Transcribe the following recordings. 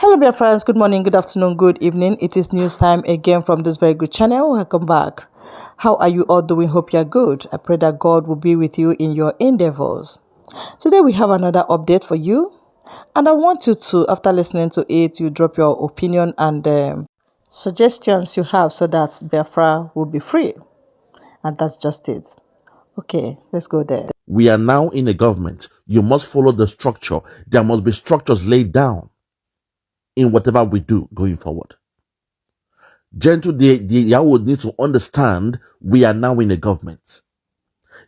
Hello, dear friends. Good morning, good afternoon, good evening. It is news time again from this very good channel. Welcome back. How are you all doing? Hope you are good. I pray that God will be with you in your endeavors. Today we have another update for you, and I want you to, after listening to it, you drop your opinion and suggestions you have so that Biafra will be free. And that's just it. Okay, let's go there. We are now in a government. You must follow the structure. There must be structures laid down in whatever we do going forward. Gentle, the Yahweh needs to understand we are now in a government.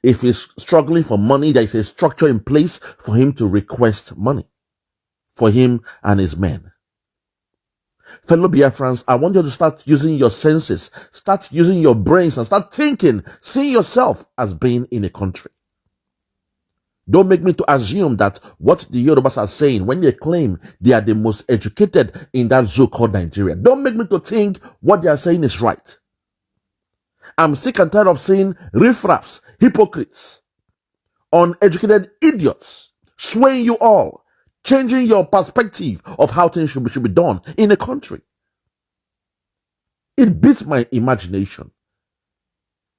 If he's struggling for money, there is a structure in place for him to request money for him and his men. Fellow Biafrans, I want you to start using your senses, start using your brains and start thinking, seeing yourself as being in a country. Don't make me to assume that what the Yorubas are saying when they claim they are the most educated in that zoo called Nigeria. Don't make me to think what they are saying is right. I'm sick and tired of seeing riffraffs, hypocrites, uneducated idiots swaying you all, changing your perspective of how things should be done in a country. It beats my imagination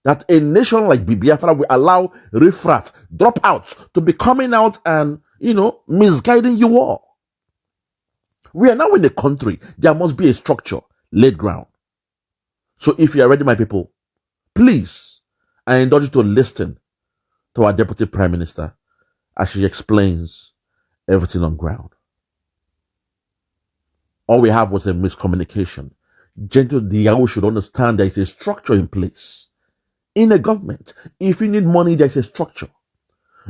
that a nation like Biafra will allow riffraff, dropouts to be coming out and, misguiding you all. We are now in a country. There must be a structure laid ground. So if you are ready, my people, please, I indulge you to listen to our Deputy Prime Minister as she explains everything on ground. All we have was a miscommunication. Gentle Diao should understand there is a structure in place. In a government, if you need money, there's a structure.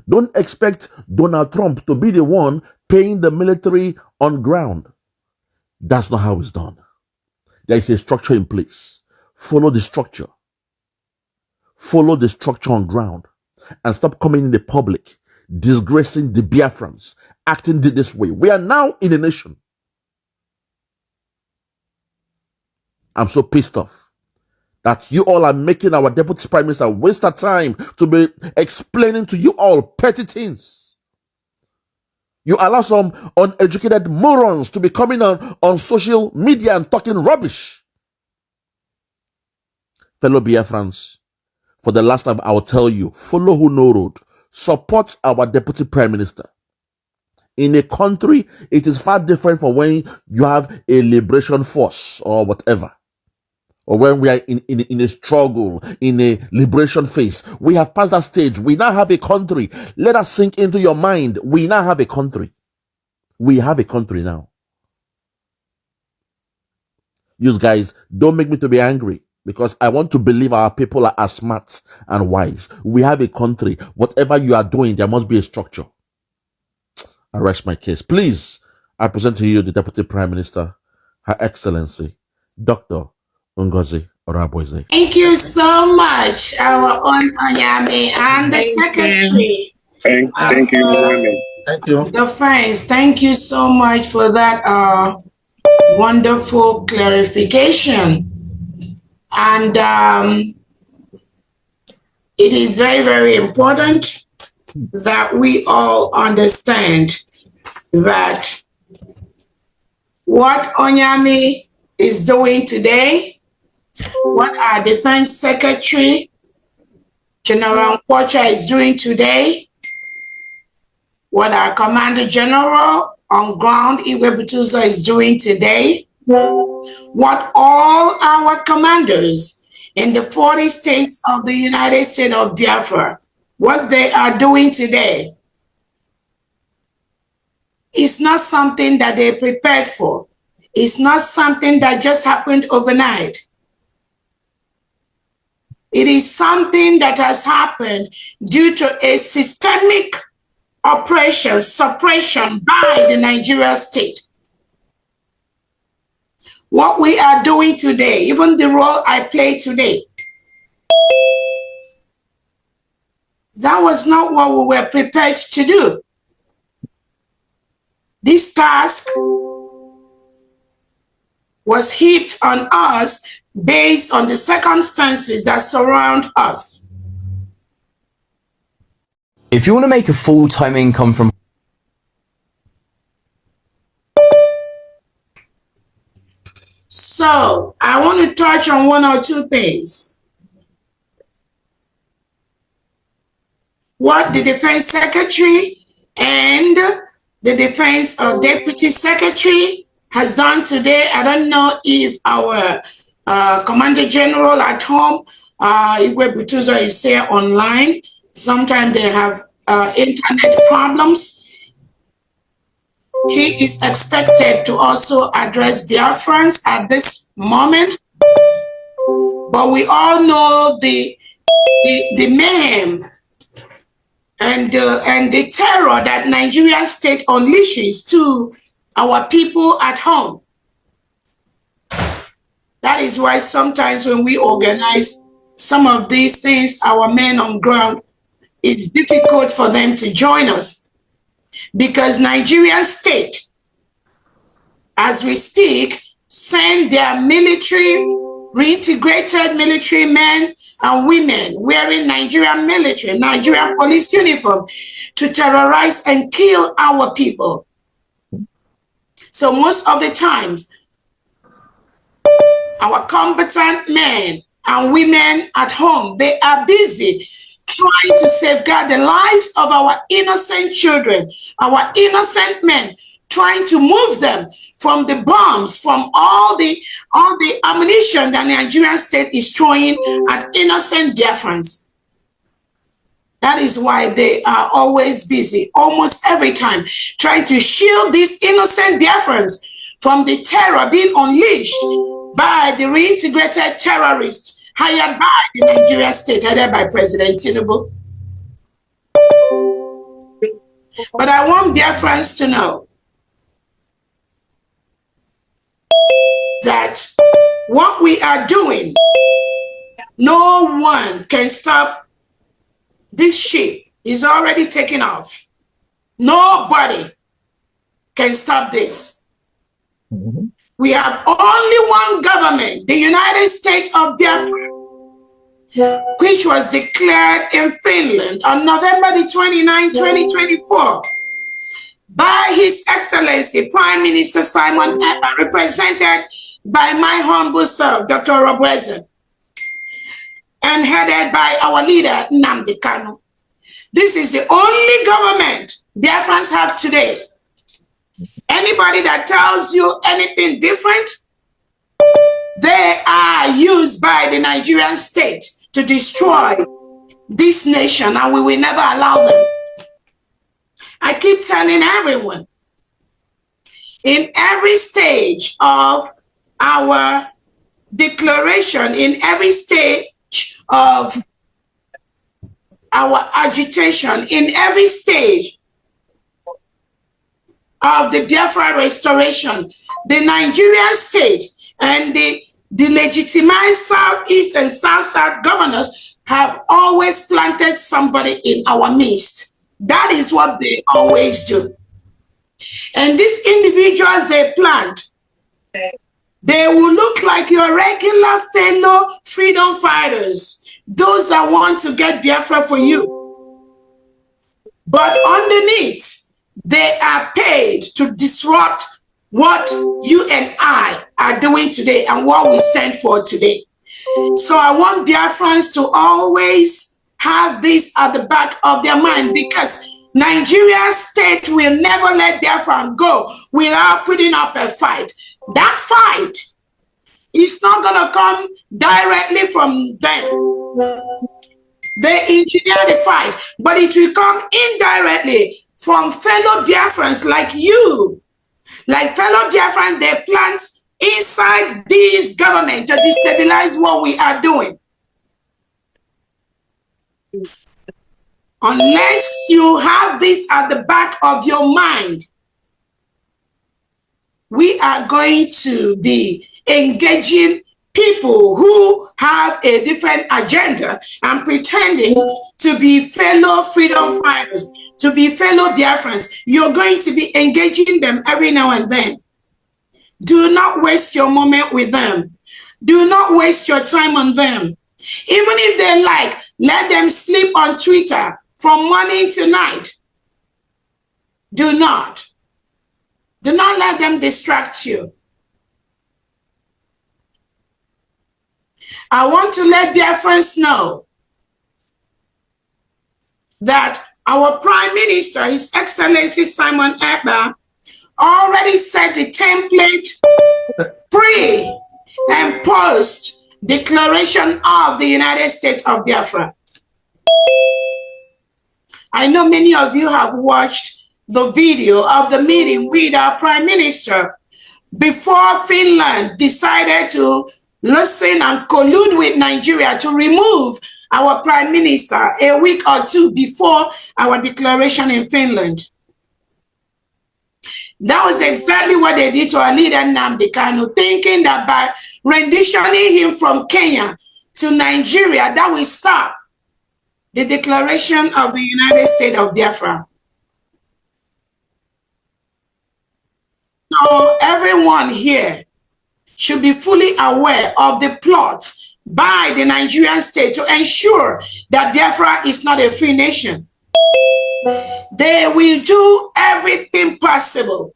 Don't expect Donald Trump to be the one paying the military on ground. That's not how it's done. There is a structure in place. Follow the structure. Follow the structure on ground. And stop coming in the public, disgracing the Biafrans, acting this way. We are now in a nation. I'm so pissed off that you all are making our Deputy Prime Minister waste our time to be explaining to you all petty things. You allow some uneducated morons to be coming on social media and talking rubbish. Fellow Biafrans, for the last time I will tell you, follow who know road. Support our Deputy Prime Minister. In a country, it is far different from when you have a liberation force or whatever. Or when we are in a struggle, in a liberation phase. We have passed that stage. We now have a country. Let us sink into your mind. We now have a country. We have a country now. You guys, don't make me to be angry because I want to believe our people are smart and wise. We have a country. Whatever you are doing, there must be a structure. I rest my case. Please, I present to you the Deputy Prime Minister, Her Excellency, Dr. Ngozi Oraboize. Thank you so much, our own Onyame and the Secretary. Thank you. Thank you. The friends, thank you so much for that wonderful clarification. And it is very, very important that we all understand that what Onyame is doing today, what our Defense Secretary, General Kwacha, is doing today, what our Commander General on ground, Iwe Butuzo, is doing today, what all our commanders in the 40 states of the United States of Biafra, what they are doing today, is not something that they prepared for. It's not something that just happened overnight. It is something that has happened due to a systemic operation, suppression by the Nigeria state. What we are doing today, even the role I play today, that was not what we were prepared to do. This task was heaped on us based on the circumstances that surround us. If you want to make a full-time income from So I want to touch on one or two things. What the Defense Secretary and the Defense Deputy Secretary has done today. I don't know if our Commander General at home, Igwe Butuzo, is here online. Sometimes they have internet problems. He is expected to also address Biafrans at this moment. But we all know the mayhem and the terror that Nigerian state unleashes to our people at home. That is why sometimes when we organize some of these things, our men on ground, it's difficult for them to join us because Nigerian state, as we speak, send their military, reintegrated military men and women wearing Nigerian military, Nigerian police uniform to terrorize and kill our people. So most of the times, our combatant men and women at home, they are busy trying to safeguard the lives of our innocent children, our innocent men, trying to move them from the bombs, from all the ammunition that the Nigerian state is throwing at innocent Biafrans. That is why they are always busy, almost every time, trying to shield these innocent Biafrans from the terror being unleashed by the reintegrated terrorists hired by the Nigerian state, headed by President Tinubu. But I want Biafrans to know that what we are doing, no one can stop this ship. Is already taking off. Nobody can stop this. Mm-hmm. We have only one government, the United States of Biafra, which was declared in Finland on November the 29th, 2024, by His Excellency Prime Minister Simon Ekpa, represented by my humble self, Dr. Robrezen, and headed by our leader, Nnamdi Kanu. This is the only government Biafrans have today. Anybody that tells you anything different, they are used by the Nigerian state to destroy this nation, and we will never allow them. I keep telling everyone, in every stage of our declaration, in every stage of our agitation, in every stage of the Biafra restoration, the Nigerian state and the legitimized Southeast and South-South governors have always planted somebody in our midst. That is what they always do. And these individuals they plant, they will look like your regular fellow freedom fighters, those that want to get Biafra for you. But underneath, they are paid to disrupt what you and I are doing today and what we stand for today. So I want Biafrans to always have this at the back of their mind, because Nigeria state will never let Biafran go without putting up a fight. That fight is not going to come directly from them. They engineer the fight, but it will come indirectly from fellow Biafrans like you. Like fellow Biafrans, they plant inside this government to destabilize what we are doing. Unless you have this at the back of your mind, we are going to be engaging people who have a different agenda and pretending to be fellow freedom fighters, to be fellow Biafrans. You're going to be engaging them every now and then. Do not waste your moment with them. Do not waste your time on them. Even if they like, let them sleep on Twitter from morning to night. Do not. Do not let them distract you. I want to let Biafrans know that our Prime Minister, His Excellency Simon Ekpa, already set the template pre and post declaration of the United States of Biafra. I know many of you have watched the video of the meeting with our Prime Minister before Finland decided to listen and collude with Nigeria to remove our Prime Minister a week or two before our declaration in Finland. That was exactly what they did to our leader Nnamdi Kanu, thinking that by renditioning him from Kenya to Nigeria, that will stop the declaration of the United States of Biafra. So everyone here should be fully aware of the plot by the Nigerian state to ensure that Biafra is not a free nation. They will do everything possible.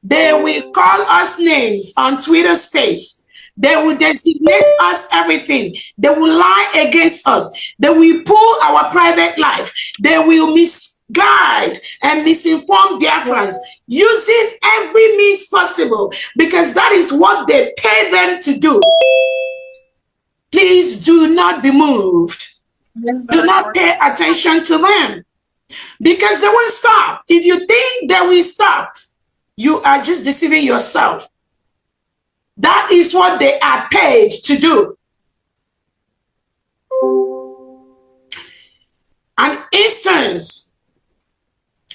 They will call us names on Twitter space. They will designate us everything. They will lie against us. They will pull our private life. They will misguide and misinform Biafrans using every means possible because that is what they pay them to do. Please do not be moved. Do not pay attention to them because they won't stop. If you think they will stop, you are just deceiving yourself. That is what they are paid to do. An instance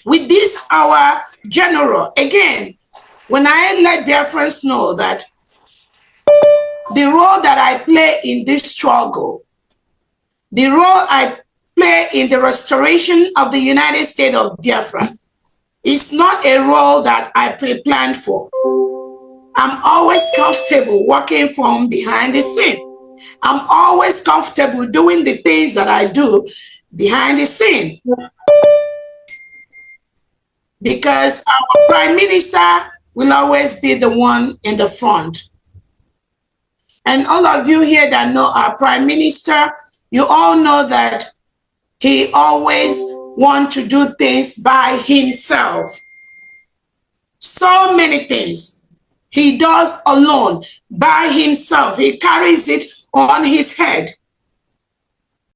with this, our general, again, when I let Biafrans know that the role that I play in this struggle, the role I play in the restoration of the United States of Biafra, is not a role that I pre-planned for. I'm always comfortable working from behind the scene. I'm always comfortable doing the things that I do behind the scene. Because our Prime Minister will always be the one in the front. And all of you here that know our Prime Minister, you all know that he always wants to do things by himself. So many things he does alone, by himself. He carries it on his head.